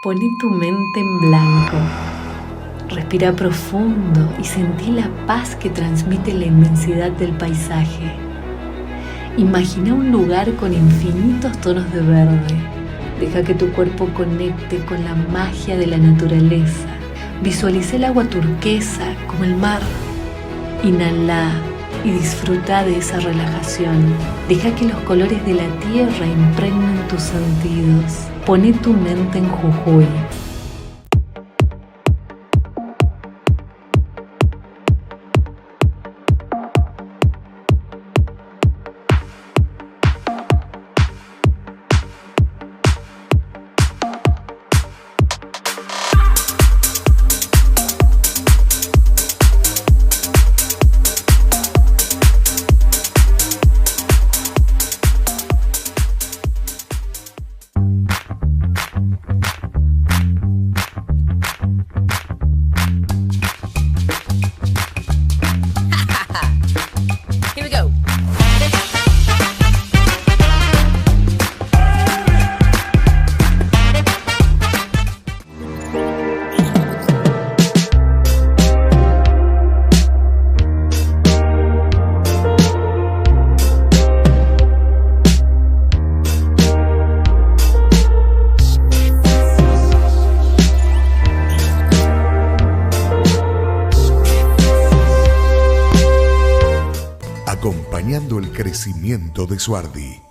Poné tu mente en blanco. Respira profundo y sentí la paz que transmite la inmensidad del paisaje. Imagina un lugar con infinitos tonos de verde. Deja que tu cuerpo conecte con la magia de la naturaleza. Visualiza el agua turquesa como el mar. Inhala y disfruta de esa relajación. Deja que los colores de la tierra impregnen tus sentidos. Poné tu mente en Jujuy. Acompañando el crecimiento de Suardi.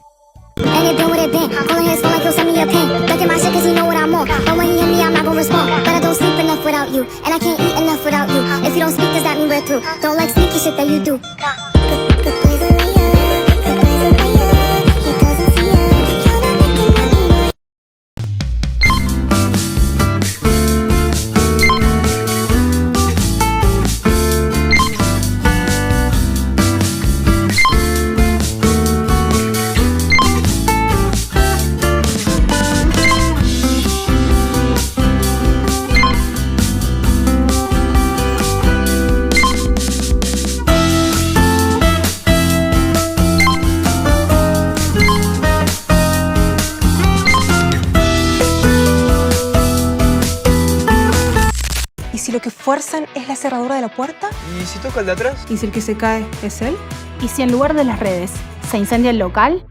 ¿Y si lo que fuerzan es la cerradura de la puerta? ¿Y si toca el de atrás? ¿Y si el que se cae es él? ¿Y si en lugar de las redes se incendia el local?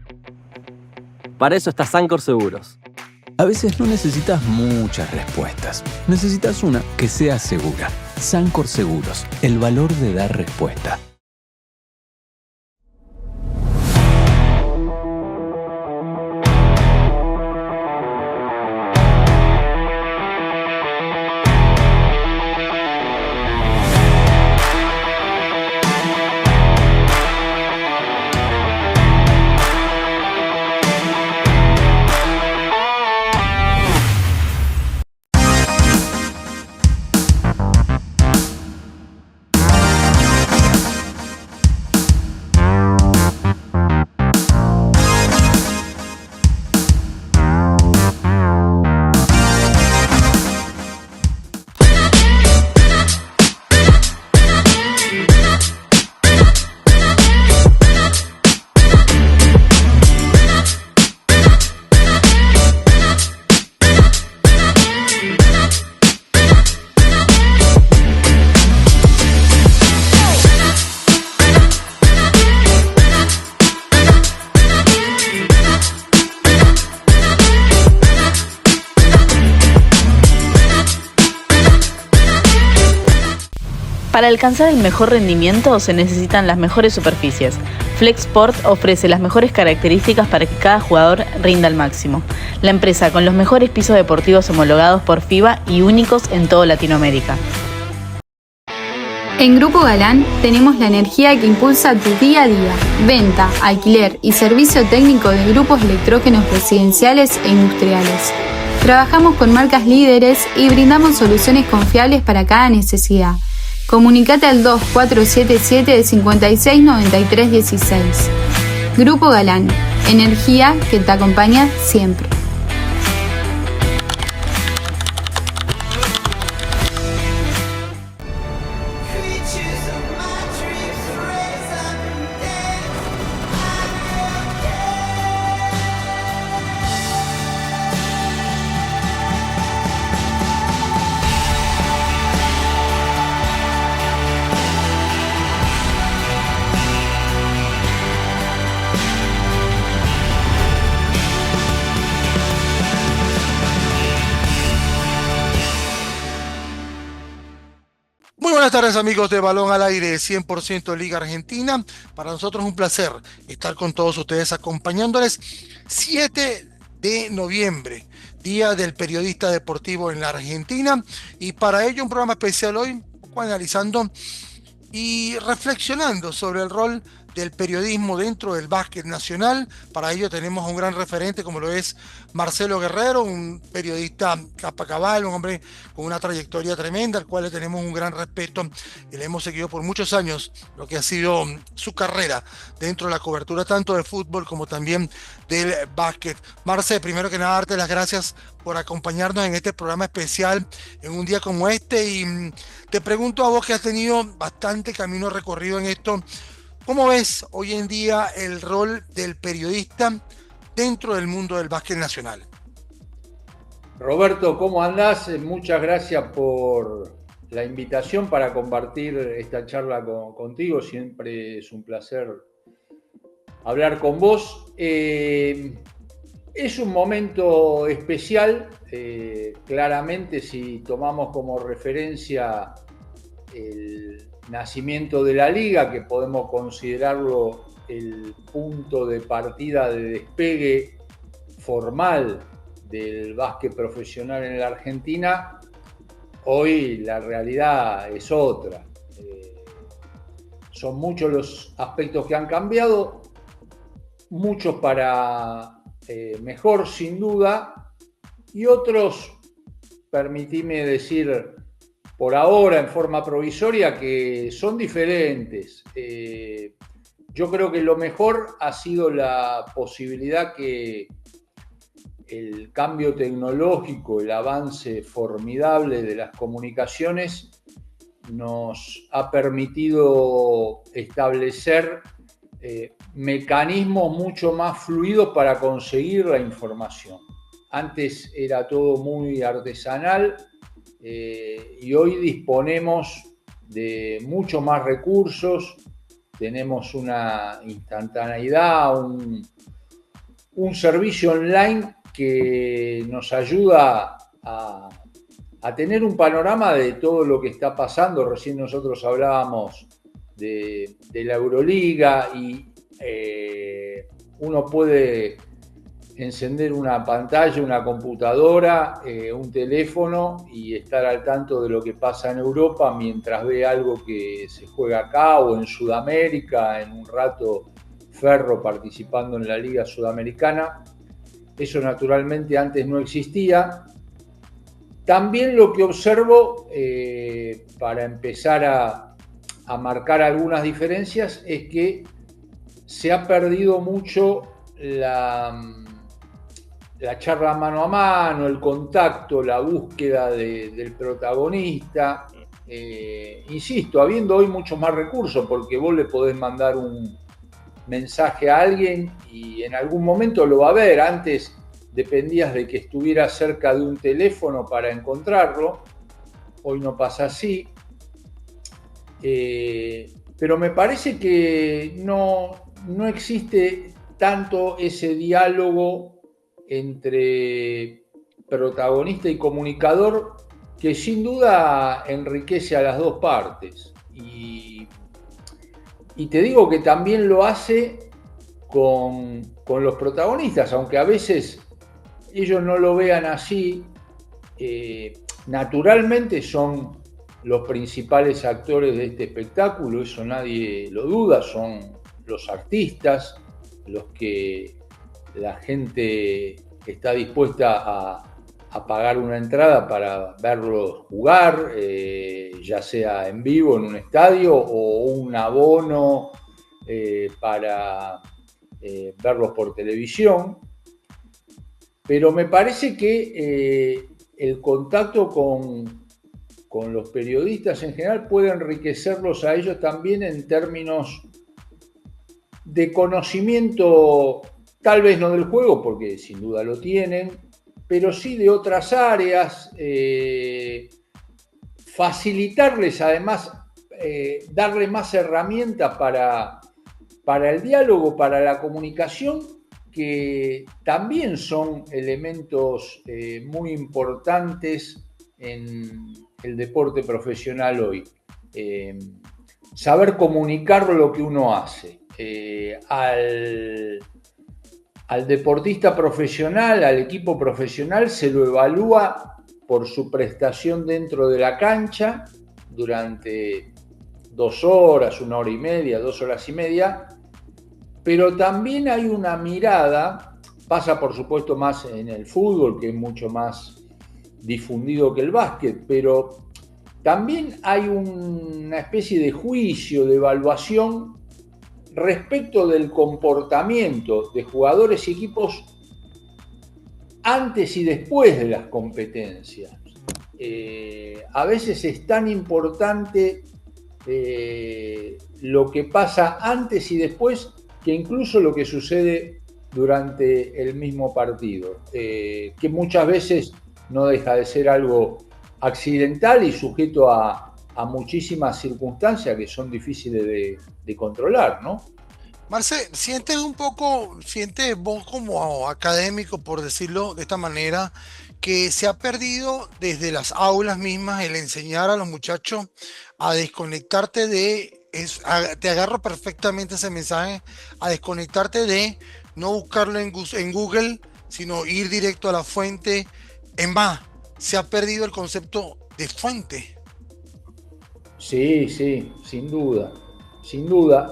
Para eso está Sancor Seguros. A veces no necesitas muchas respuestas. Necesitas una que sea segura. Sancor Seguros, el valor de dar respuesta. Para alcanzar el mejor rendimiento se necesitan las mejores superficies. Flexport ofrece las mejores características para que cada jugador rinda al máximo. La empresa con los mejores pisos deportivos homologados por FIBA y únicos en toda Latinoamérica. En Grupo Galán tenemos la energía que impulsa tu día a día. Venta, alquiler y servicio técnico de grupos electrógenos residenciales e industriales. Trabajamos con marcas líderes y brindamos soluciones confiables para cada necesidad. Comunicate al 2477 569316. Grupo Galán, energía que te acompaña siempre. tardes, amigos de Balón al Aire, 100% Liga Argentina. Para nosotros es un placer estar con todos ustedes acompañándoles. 7 de noviembre, Día del Periodista Deportivo en la Argentina. Y para ello un programa especial hoy, un poco analizando y reflexionando sobre el rol del periodismo dentro del básquet nacional. Para ello tenemos un gran referente como lo es Marcelo Guerrero, un periodista capa cabal, un hombre con una trayectoria tremenda, al cual le tenemos un gran respeto y le hemos seguido por muchos años lo que ha sido su carrera dentro de la cobertura tanto de fútbol como también del básquet. Marce, primero que nada darte las gracias por acompañarnos en este programa especial en un día como este, y te pregunto a vos que has tenido bastante camino recorrido en esto, ¿cómo ves hoy en día el rol del periodista dentro del mundo del básquet nacional? Roberto, ¿cómo andás? Muchas gracias por la invitación para compartir esta charla contigo. Siempre es un placer hablar con vos. Es un momento especial, claramente, si tomamos como referencia el nacimiento de la liga, que podemos considerarlo el punto de partida de despegue formal del básquet profesional en la Argentina. Hoy la realidad es otra. Son muchos los aspectos que han cambiado, muchos para mejor sin duda, y otros, permitime decir por ahora en forma provisoria, que son diferentes. Yo creo que lo mejor ha sido la posibilidad que el cambio tecnológico, el avance formidable de las comunicaciones nos ha permitido establecer mecanismos mucho más fluidos para conseguir la información. Antes era todo muy artesanal, y hoy disponemos de mucho más recursos, tenemos una instantaneidad, un servicio online que nos ayuda a tener un panorama de todo lo que está pasando. Recién nosotros hablábamos de la Euroliga y uno puede encender una pantalla, una computadora, un teléfono y estar al tanto de lo que pasa en Europa mientras ve algo que se juega acá o en Sudamérica, en un rato Ferro participando en la Liga Sudamericana. Eso naturalmente antes no existía. También lo que observo, para empezar a marcar algunas diferencias, es que se ha perdido mucho la charla mano a mano, el contacto, la búsqueda del protagonista. Insisto, habiendo hoy muchos más recursos, porque vos le podés mandar un mensaje a alguien y en algún momento lo va a ver. Antes dependías de que estuviera cerca de un teléfono para encontrarlo. Hoy no pasa así. Pero me parece que no existe tanto ese diálogo entre protagonista y comunicador, que sin duda enriquece a las dos partes. Y te digo que también lo hace con los protagonistas, aunque a veces ellos no lo vean así. Naturalmente son los principales actores de este espectáculo, eso nadie lo duda, son los artistas, los que la gente está dispuesta a pagar una entrada para verlos jugar, ya sea en vivo en un estadio o un abono para verlos por televisión. Pero me parece que el contacto con los periodistas en general puede enriquecerlos a ellos también en términos de conocimiento, tal vez no del juego, porque sin duda lo tienen, pero sí de otras áreas, facilitarles además, darle más herramientas para el diálogo, para la comunicación, que también son elementos muy importantes en el deporte profesional hoy. saber comunicar lo que uno hace. Al deportista profesional, al equipo profesional, se lo evalúa por su prestación dentro de la cancha durante 2 horas, 1 hora y media, 2 horas y media, pero también hay una mirada, pasa por supuesto más en el fútbol, que es mucho más difundido que el básquet, pero también hay una especie de juicio, de evaluación respecto del comportamiento de jugadores y equipos antes y después de las competencias. A veces es tan importante lo que pasa antes y después que incluso lo que sucede durante el mismo partido, que muchas veces no deja de ser algo accidental y sujeto a muchísimas circunstancias que son difíciles de controlar, ¿no? Marce, ¿sientes vos como académico, por decirlo de esta manera, que se ha perdido desde las aulas mismas el enseñar a los muchachos a desconectarte te agarro perfectamente ese mensaje, a desconectarte de no buscarlo en Google, sino ir directo a la fuente? Es más, se ha perdido el concepto de fuente. Sí, sin duda, sin duda.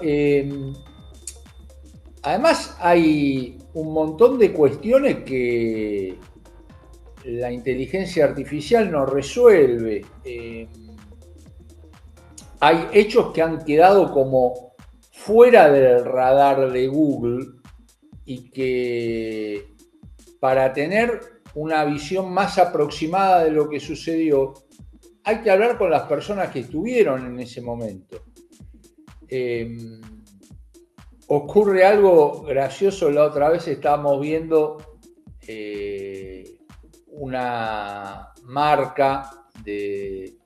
Además hay un montón de cuestiones que la inteligencia artificial no resuelve. Hay hechos que han quedado como fuera del radar de Google y que para tener una visión más aproximada de lo que sucedió, hay que hablar con las personas que estuvieron en ese momento. Ocurre algo gracioso. La otra vez estábamos viendo una marca de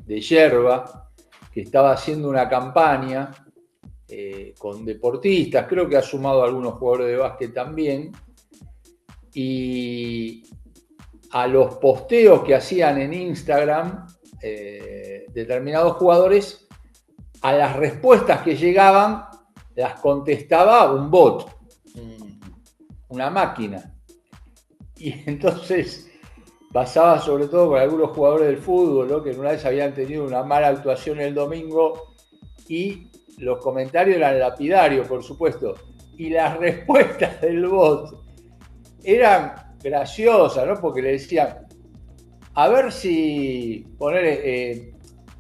yerba que estaba haciendo una campaña con deportistas, creo que ha sumado a algunos jugadores de básquet también, y a los posteos que hacían en Instagram determinados jugadores, a las respuestas que llegaban las contestaba un bot, una máquina. Y entonces pasaba sobre todo con algunos jugadores del fútbol, ¿no?, que una vez habían tenido una mala actuación el domingo y los comentarios eran lapidarios, por supuesto, y las respuestas del bot eran graciosas, ¿no?, porque le decían, a ver si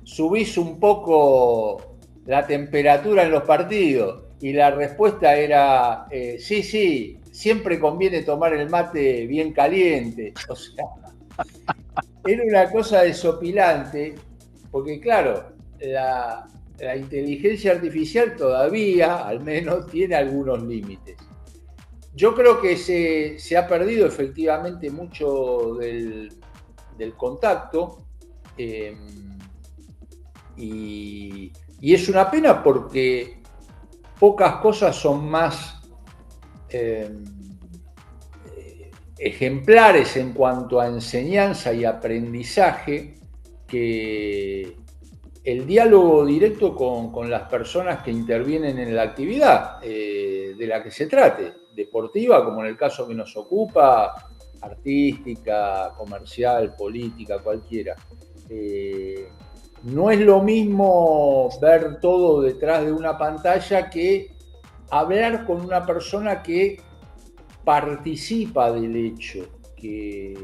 subís un poco la temperatura en los partidos, y la respuesta era, sí, siempre conviene tomar el mate bien caliente. O sea, era una cosa desopilante, porque claro, la inteligencia artificial todavía, al menos, tiene algunos límites. Yo creo que se ha perdido efectivamente mucho del contacto, y es una pena porque pocas cosas son más ejemplares en cuanto a enseñanza y aprendizaje que el diálogo directo con las personas que intervienen en la actividad de la que se trate, deportiva, como en el caso que nos ocupa, artística, comercial, política, cualquiera. No es lo mismo ver todo detrás de una pantalla que hablar con una persona que participa del hecho, que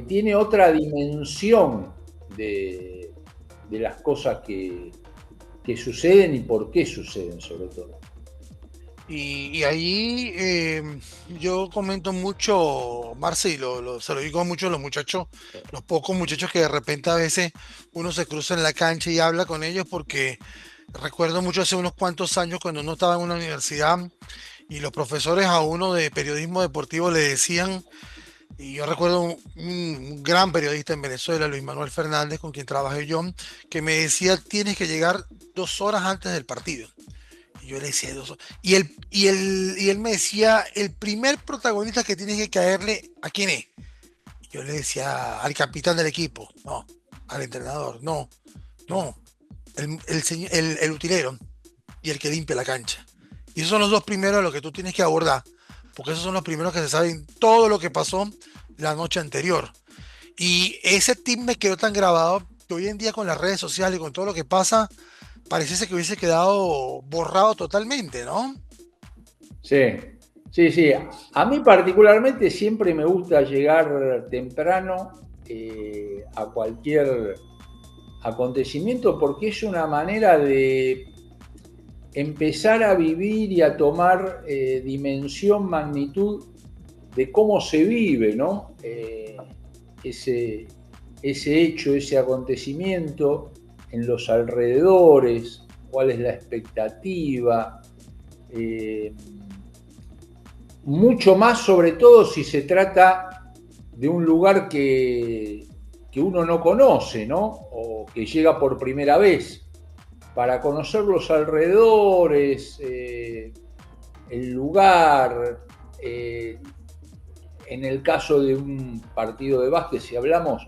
tiene otra dimensión de las cosas que suceden y por qué suceden, sobre todo. Y ahí yo comento mucho, Marce, y se lo digo mucho a los muchachos, los pocos muchachos que de repente a veces uno se cruza en la cancha y habla con ellos, porque recuerdo mucho hace unos cuantos años cuando uno estaba en una universidad y los profesores a uno de periodismo deportivo le decían, y yo recuerdo un gran periodista en Venezuela, Luis Manuel Fernández, con quien trabajé yo, que me decía, tienes que llegar 2 horas antes del partido. Yo le decía 2 horas. Y él me decía, el primer protagonista que tienes que caerle, ¿a quién es? Yo le decía, al capitán del equipo. No, al entrenador. No. el utilero y el que limpia la cancha. Y esos son los dos primeros a los que tú tienes que abordar, porque esos son los primeros que se saben todo lo que pasó la noche anterior. Y ese tip me quedó tan grabado que hoy en día con las redes sociales y con todo lo que pasa, pareciese que hubiese quedado borrado totalmente, ¿no? Sí, sí, sí. A mí particularmente siempre me gusta llegar temprano a cualquier acontecimiento porque es una manera de empezar a vivir y a tomar dimensión, magnitud de cómo se vive, ¿no? Ese hecho, ese acontecimiento en los alrededores, cuál es la expectativa, mucho más sobre todo si se trata de un lugar que uno no conoce, ¿no? O que llega por primera vez, para conocer los alrededores, el lugar, en el caso de un partido de básquet, si hablamos,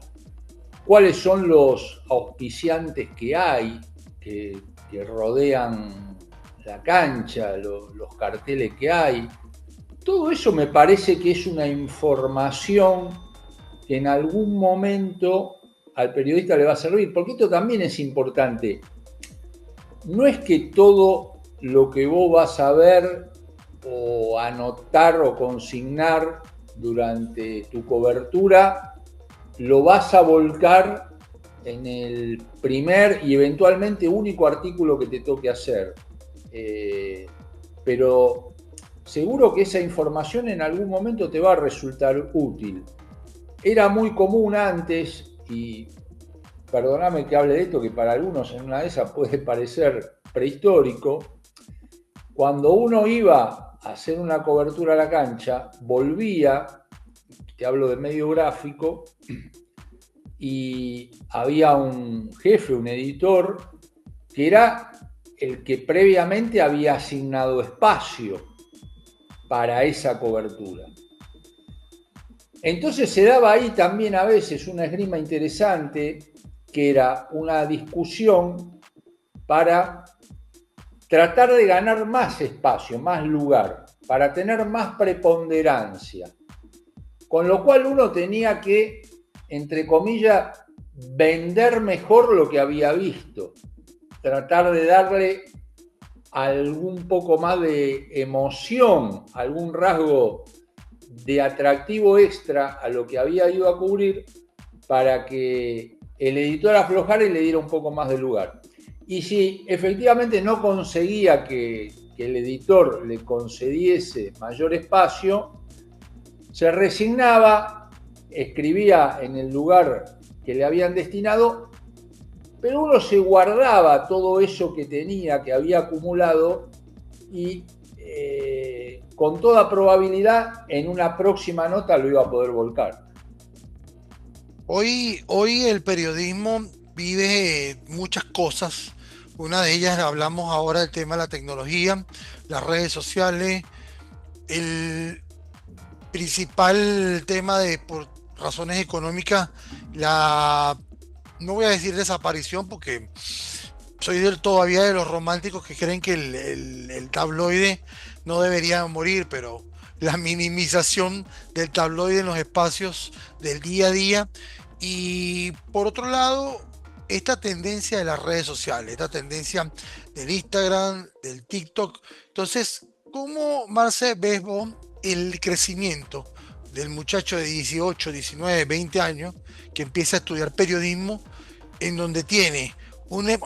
cuáles son los auspiciantes que hay, que rodean la cancha, los carteles que hay. Todo eso me parece que es una información que en algún momento al periodista le va a servir, porque esto también es importante. No es que todo lo que vos vas a ver o anotar o consignar durante tu cobertura lo vas a volcar en el primer y eventualmente único artículo que te toque hacer. Pero seguro que esa información en algún momento te va a resultar útil. Era muy común antes, y perdóname que hable de esto, que para algunos en una de esas puede parecer prehistórico, cuando uno iba a hacer una cobertura a la cancha, volvía, te hablo de medio gráfico, y había un jefe, un editor, que era el que previamente había asignado espacio para esa cobertura. Entonces se daba ahí también a veces una esgrima interesante, que era una discusión para tratar de ganar más espacio, más lugar, para tener más preponderancia. Con lo cual uno tenía que, entre comillas, vender mejor lo que había visto, tratar de darle algún poco más de emoción, algún rasgo de atractivo extra a lo que había ido a cubrir para que el editor aflojara y le diera un poco más de lugar. Y si efectivamente no conseguía que el editor le concediese mayor espacio, se resignaba, escribía en el lugar que le habían destinado, pero uno se guardaba todo eso que tenía, que había acumulado, y con toda probabilidad en una próxima nota lo iba a poder volcar. Hoy el periodismo vive muchas cosas. Una de ellas, hablamos ahora del tema de la tecnología, las redes sociales, el principal tema de, por razones económicas, no voy a decir desaparición porque soy todavía de los románticos que creen que el tabloide no debería morir, pero la minimización del tabloide en los espacios del día a día. Y por otro lado, esta tendencia de las redes sociales, esta tendencia del Instagram, del TikTok. Entonces, ¿cómo, Marce, ves vos el crecimiento del muchacho de 18, 19, 20 años que empieza a estudiar periodismo, en donde tiene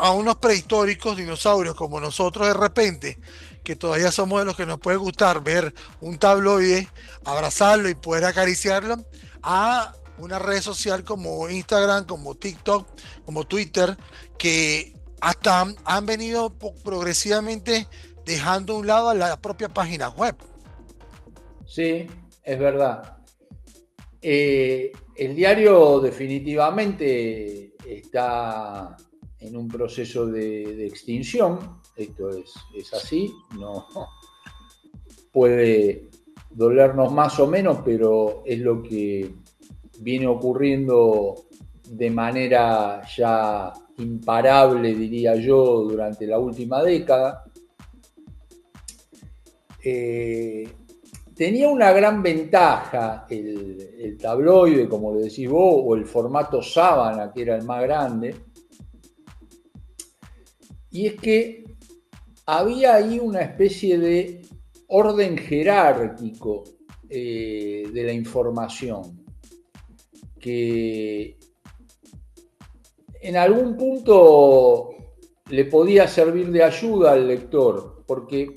a unos prehistóricos dinosaurios como nosotros de repente, que todavía somos de los que nos puede gustar ver un tabloide, abrazarlo y poder acariciarlo, a una red social como Instagram, como TikTok, como Twitter, que hasta han venido progresivamente dejando a un lado a la propia página web? Sí, es verdad. El diario definitivamente está en un proceso de extinción. Esto es así, no puede dolernos más o menos, pero es lo que viene ocurriendo de manera ya imparable, diría yo, durante la última década. Tenía una gran ventaja el tabloide, como le decís vos, o el formato sábana, que era el más grande, y es que había ahí una especie de orden jerárquico de la información, que en algún punto le podía servir de ayuda al lector, porque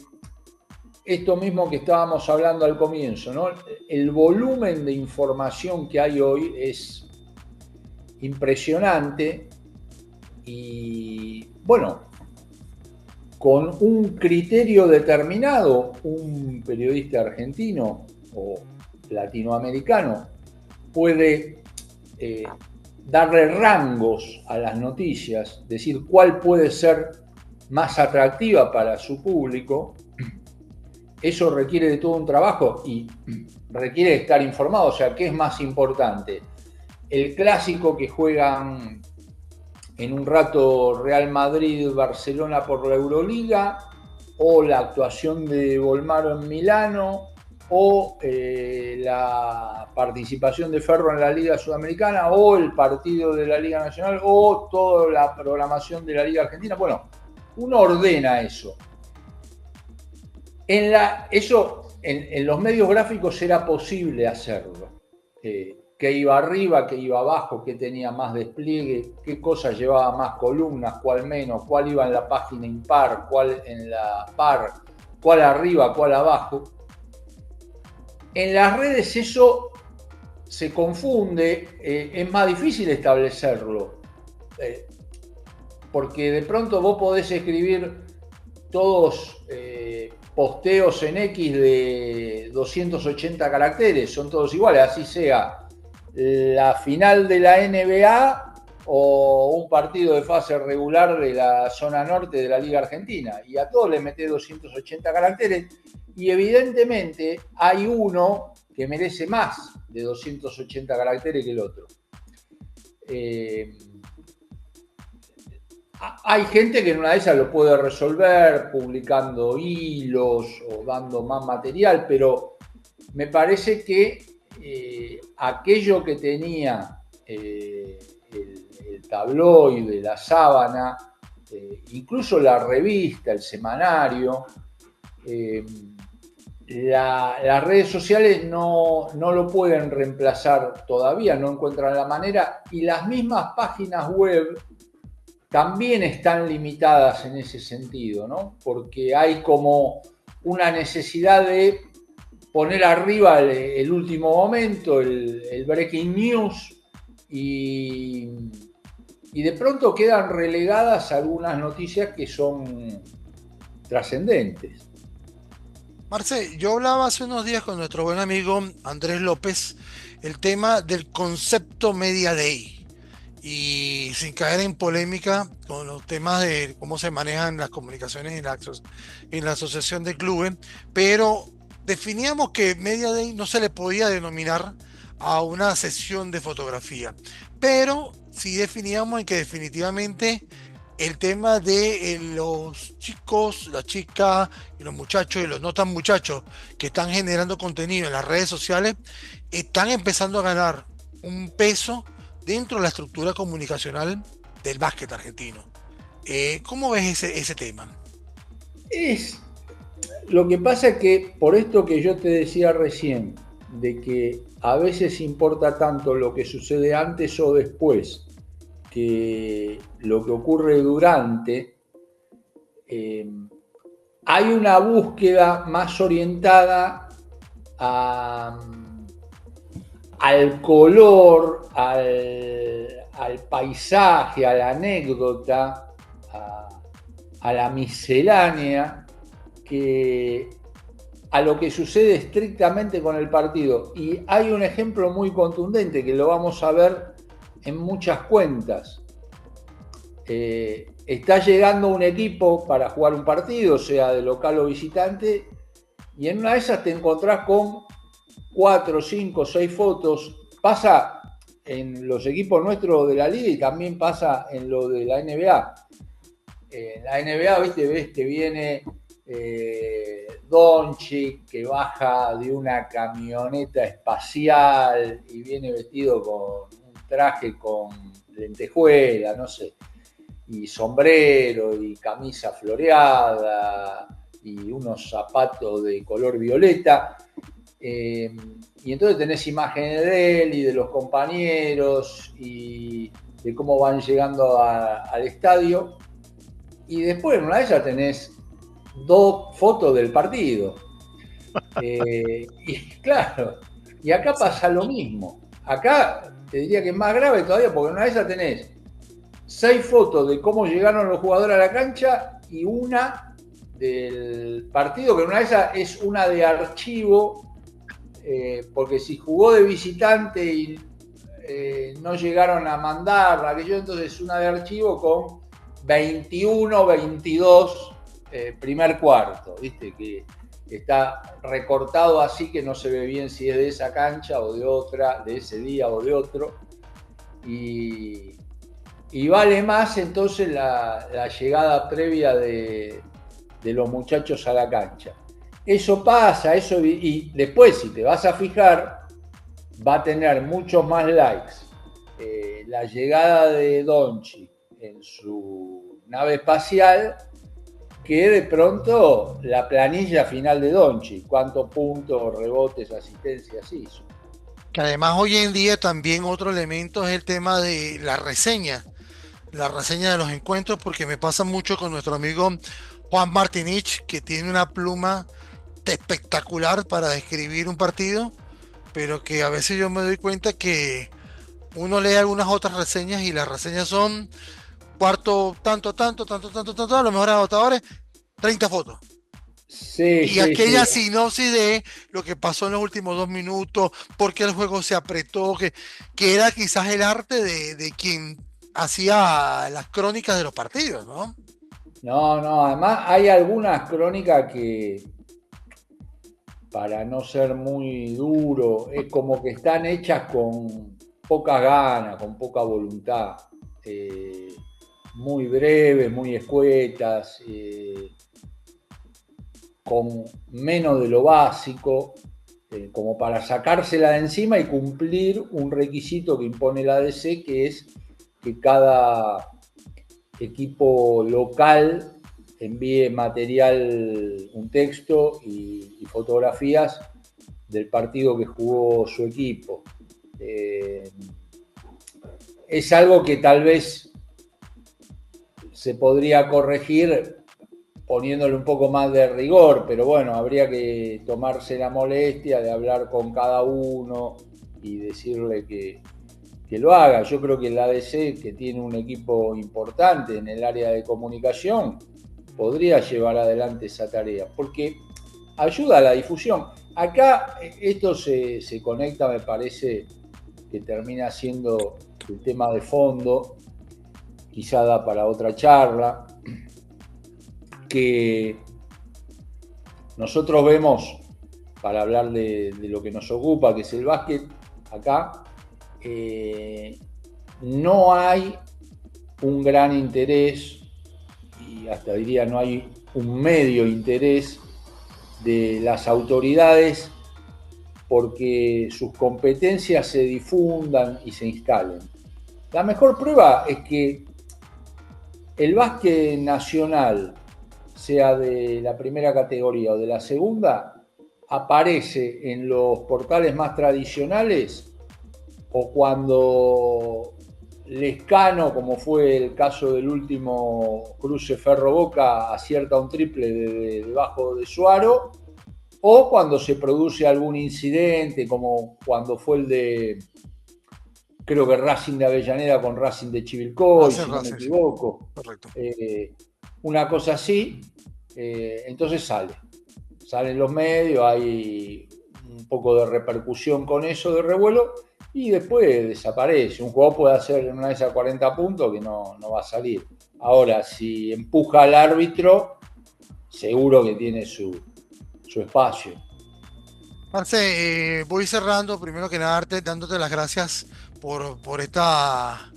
esto mismo que estábamos hablando al comienzo, ¿no? El volumen de información que hay hoy es impresionante y, bueno, con un criterio determinado, un periodista argentino o latinoamericano puede darle rangos a las noticias, decir cuál puede ser más atractiva para su público. Eso requiere de todo un trabajo y requiere estar informado. O sea, ¿qué es más importante? El clásico que juegan en un rato Real Madrid-Barcelona por la Euroliga, o la actuación de Bolmaro en Milano, o la participación de Ferro en la Liga Sudamericana, o el partido de la Liga Nacional, o toda la programación de la Liga Argentina. Bueno, uno ordena eso. En los medios gráficos era posible hacerlo. Qué iba arriba, qué iba abajo, qué tenía más despliegue, qué cosa llevaba más columnas, cuál menos, cuál iba en la página impar, cuál en la par, cuál arriba, cuál abajo. En las redes eso se confunde, es más difícil establecerlo, porque de pronto vos podés escribir todos posteos en X de 280 caracteres, son todos iguales, así sea la final de la NBA o un partido de fase regular de la zona norte de la Liga Argentina, y a todos les metés 280 caracteres, y evidentemente hay uno que merece más de 280 caracteres que el otro. Hay gente que en una de esas lo puede resolver publicando hilos o dando más material, pero me parece que aquello que tenía el tabloide, la sábana, incluso la revista, el semanario, las redes sociales no lo pueden reemplazar todavía, no encuentran la manera, y las mismas páginas web también están limitadas en ese sentido, ¿no? Porque hay como una necesidad de poner arriba el último momento, el breaking news, y de pronto quedan relegadas algunas noticias que son trascendentes. Marce, yo hablaba hace unos días con nuestro buen amigo Andrés López el tema del concepto Media Day, y sin caer en polémica con los temas de cómo se manejan las comunicaciones en la asociación de clubes, pero definíamos que Media Day no se le podía denominar a una sesión de fotografía, pero sí definíamos en que definitivamente el tema de los chicos, las chicas y los muchachos y los no tan muchachos que están generando contenido en las redes sociales están empezando a ganar un peso dentro de la estructura comunicacional del básquet argentino. ¿Cómo ves ese tema? Lo que pasa es que, por esto que yo te decía recién, de que a veces importa tanto lo que sucede antes o después que lo que ocurre durante, hay una búsqueda más orientada al color, al paisaje, a la anécdota, a la miscelánea, que a lo que sucede estrictamente con el partido. Y hay un ejemplo muy contundente que lo vamos a ver en muchas cuentas. Está llegando un equipo para jugar un partido, sea de local o visitante, y en una de esas te encontrás con 4, 5, 6 fotos. Pasa en los equipos nuestros de la liga y también pasa en lo de la NBA. En la NBA, ¿viste? Ves que viene Doncic, que baja de una camioneta espacial y viene vestido con un traje con lentejuela, no sé, y sombrero y camisa floreada y unos zapatos de color violeta. Y entonces tenés imágenes de él y de los compañeros y de cómo van llegando al estadio. Y después en una de ellas tenés 2 fotos del partido. Y claro, y acá pasa lo mismo. Acá te diría que es más grave todavía, porque en una de ellas tenés 6 fotos de cómo llegaron los jugadores a la cancha y una del partido, que en una de esas es una de archivo, porque si jugó de visitante y no llegaron a mandarla, aquello, entonces una de archivo con 21-22 primer cuarto, ¿viste? Que está recortado así que no se ve bien si es de esa cancha o de otra, de ese día o de otro. Y vale más entonces la llegada previa de los muchachos a la cancha. Eso pasa, y después si te vas a fijar, va a tener muchos más likes la llegada de Doncic en su nave espacial que de pronto la planilla final de Doncic, cuántos puntos, rebotes, asistencias hizo. Que además hoy en día también otro elemento es el tema de la reseña de los encuentros, porque me pasa mucho con nuestro amigo Juan Martinich, que tiene una pluma espectacular para describir un partido, pero que a veces yo me doy cuenta que uno lee algunas otras reseñas y las reseñas son cuarto tanto, a los mejores anotadores, 30 fotos. Sí, aquella sinopsis de lo que pasó en los últimos 2 minutos, por qué el juego se apretó, que era quizás el arte de quien hacía las crónicas de los partidos, ¿no? No, además hay algunas crónicas que, para no ser muy duro, es como que están hechas con pocas ganas, con poca voluntad, muy breves, muy escuetas, con menos de lo básico, como para sacársela de encima y cumplir un requisito que impone la ADC, que es que cada equipo local envíe material, un texto y fotografías del partido que jugó su equipo. Es algo que tal vez se podría corregir poniéndole un poco más de rigor, pero bueno, habría que tomarse la molestia de hablar con cada uno y decirle que lo haga. Yo creo que el ADC, que tiene un equipo importante en el área de comunicación, podría llevar adelante esa tarea, porque ayuda a la difusión. Acá esto se conecta, me parece, que termina siendo el tema de fondo, quizá da para otra charla, que nosotros vemos, para hablar de lo que nos ocupa, que es el básquet, acá no hay un gran interés, y hasta diría no hay un medio interés de las autoridades porque sus competencias se difundan y se instalen. La mejor prueba es que el básquet nacional, sea de la primera categoría o de la segunda, aparece en los portales más tradicionales o cuando Lescano, como fue el caso del último cruce Ferro-Boca, acierta un triple debajo de su aro, o cuando se produce algún incidente, como cuando fue el de, creo que Racing de Avellaneda con Racing de Chivilcoy, si no me equivoco. Correcto. Una cosa así, entonces salen los medios, hay un poco de repercusión con eso, de revuelo, y después desaparece. Un jugador puede hacer en una de esas 40 puntos que no va a salir. Ahora, si empuja al árbitro, seguro que tiene su espacio. Marce, voy cerrando, primero que nada dándote las gracias por esta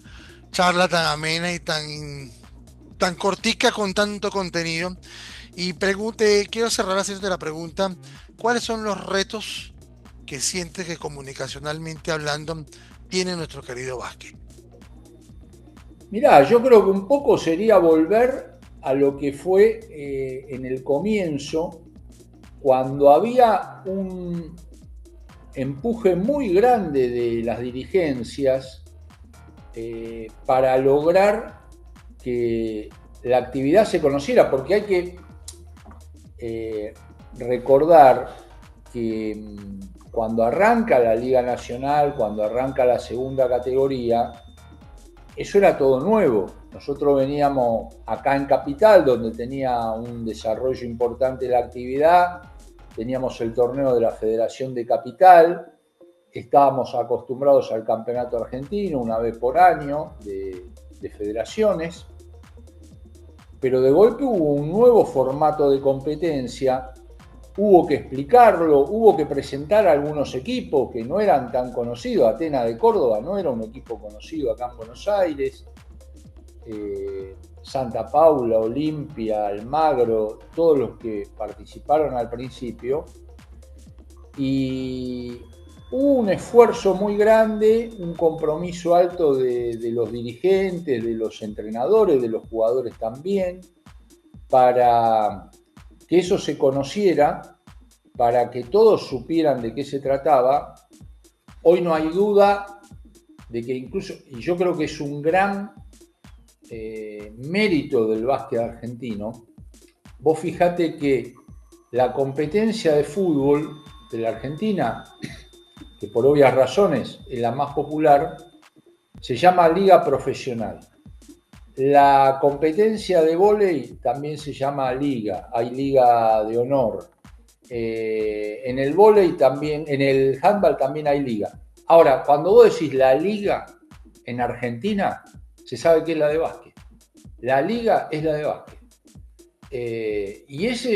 charla tan amena y tan cortica con tanto contenido. Y quiero cerrar haciéndote la pregunta, ¿cuáles son los retos que sientes que comunicacionalmente hablando tiene nuestro querido básquet? Mirá, yo creo que un poco sería volver a lo que fue en el comienzo, cuando había un empuje muy grande de las dirigencias para lograr que la actividad se conociera, porque hay que recordar que cuando arranca la Liga Nacional, cuando arranca la segunda categoría, eso era todo nuevo. Nosotros veníamos acá en Capital, donde tenía un desarrollo importante la actividad, teníamos el torneo de la Federación de Capital, estábamos acostumbrados al campeonato argentino una vez por año de federaciones, pero de golpe hubo un nuevo formato de competencia, hubo que explicarlo, hubo que presentar a algunos equipos que no eran tan conocidos. Atenas de Córdoba no era un equipo conocido acá en Buenos Aires, Santa Paula, Olimpia, Almagro, todos los que participaron al principio, y hubo un esfuerzo muy grande, un compromiso alto de los dirigentes, de los entrenadores, de los jugadores también, para que eso se conociera, para que todos supieran de qué se trataba. Hoy no hay duda de que incluso, y yo creo que es un gran mérito del básquet argentino, vos fijate que la competencia de fútbol de la Argentina, que por obvias razones es la más popular, se llama Liga Profesional. La competencia de vóley también se llama Liga, hay Liga de Honor. En el vóley también, en el handball también hay Liga. Ahora, cuando vos decís la Liga en Argentina, se sabe que es la de básquet. La Liga es la de básquet. Y eso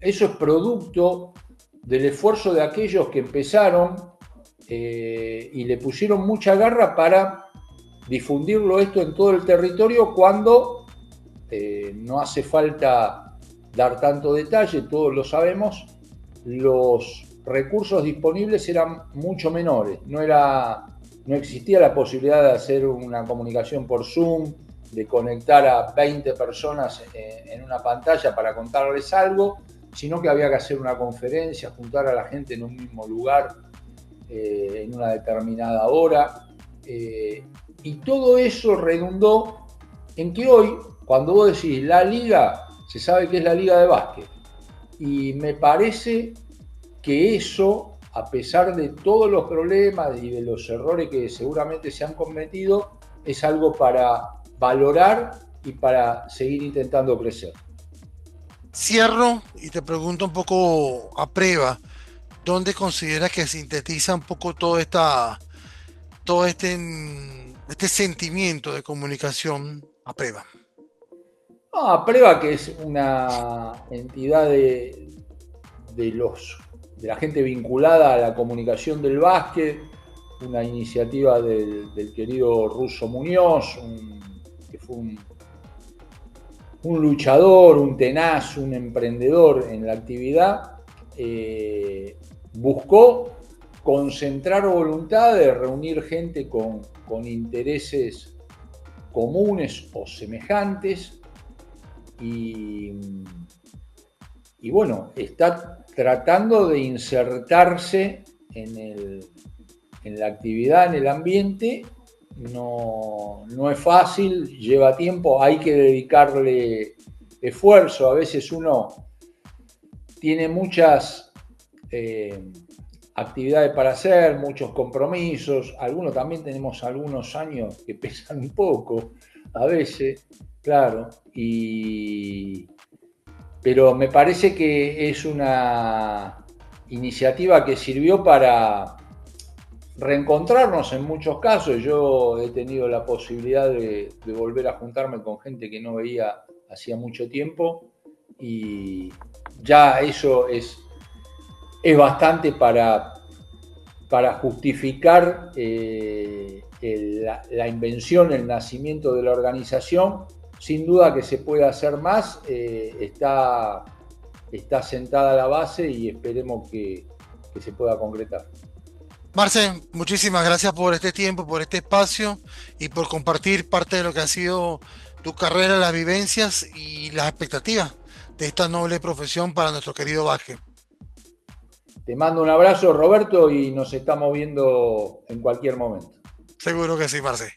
es producto del esfuerzo de aquellos que empezaron y le pusieron mucha garra para difundirlo esto en todo el territorio, cuando no hace falta dar tanto detalle, todos lo sabemos, los recursos disponibles eran mucho menores, no existía la posibilidad de hacer una comunicación por Zoom, de conectar a 20 personas en una pantalla para contarles algo, sino que había que hacer una conferencia, juntar a la gente en un mismo lugar en una determinada hora, y todo eso redundó en que hoy, cuando vos decís la liga, se sabe que es la liga de básquet. Y me parece que eso, a pesar de todos los problemas y de los errores que seguramente se han cometido, es algo para valorar y para seguir intentando crecer. Cierro y te pregunto un poco a prueba, ¿dónde consideras que sintetiza un poco todo este sentimiento de comunicación a prueba? A prueba, que es una entidad de la gente vinculada a la comunicación del básquet, una iniciativa del querido Russo Muñoz, que fue un luchador, un tenaz, un emprendedor en la actividad, buscó concentrar voluntades, reunir gente con intereses comunes o semejantes, y bueno, está tratando de insertarse en la actividad, en el ambiente. No es fácil, lleva tiempo, hay que dedicarle esfuerzo. A veces uno tiene muchas actividades para hacer, muchos compromisos. Algunos también tenemos algunos años que pesan un poco, a veces, claro. Pero me parece que es una iniciativa que sirvió para reencontrarnos en muchos casos. Yo he tenido la posibilidad de volver a juntarme con gente que no veía hacía mucho tiempo, y ya eso es bastante para para justificar la invención, el nacimiento de la organización. Sin duda que se puede hacer más, está sentada la base y esperemos que se pueda concretar. Marce, muchísimas gracias por este tiempo, por este espacio y por compartir parte de lo que ha sido tu carrera, las vivencias y las expectativas de esta noble profesión para nuestro querido básquet. Te mando un abrazo, Roberto, y nos estamos viendo en cualquier momento. Seguro que sí, Marce.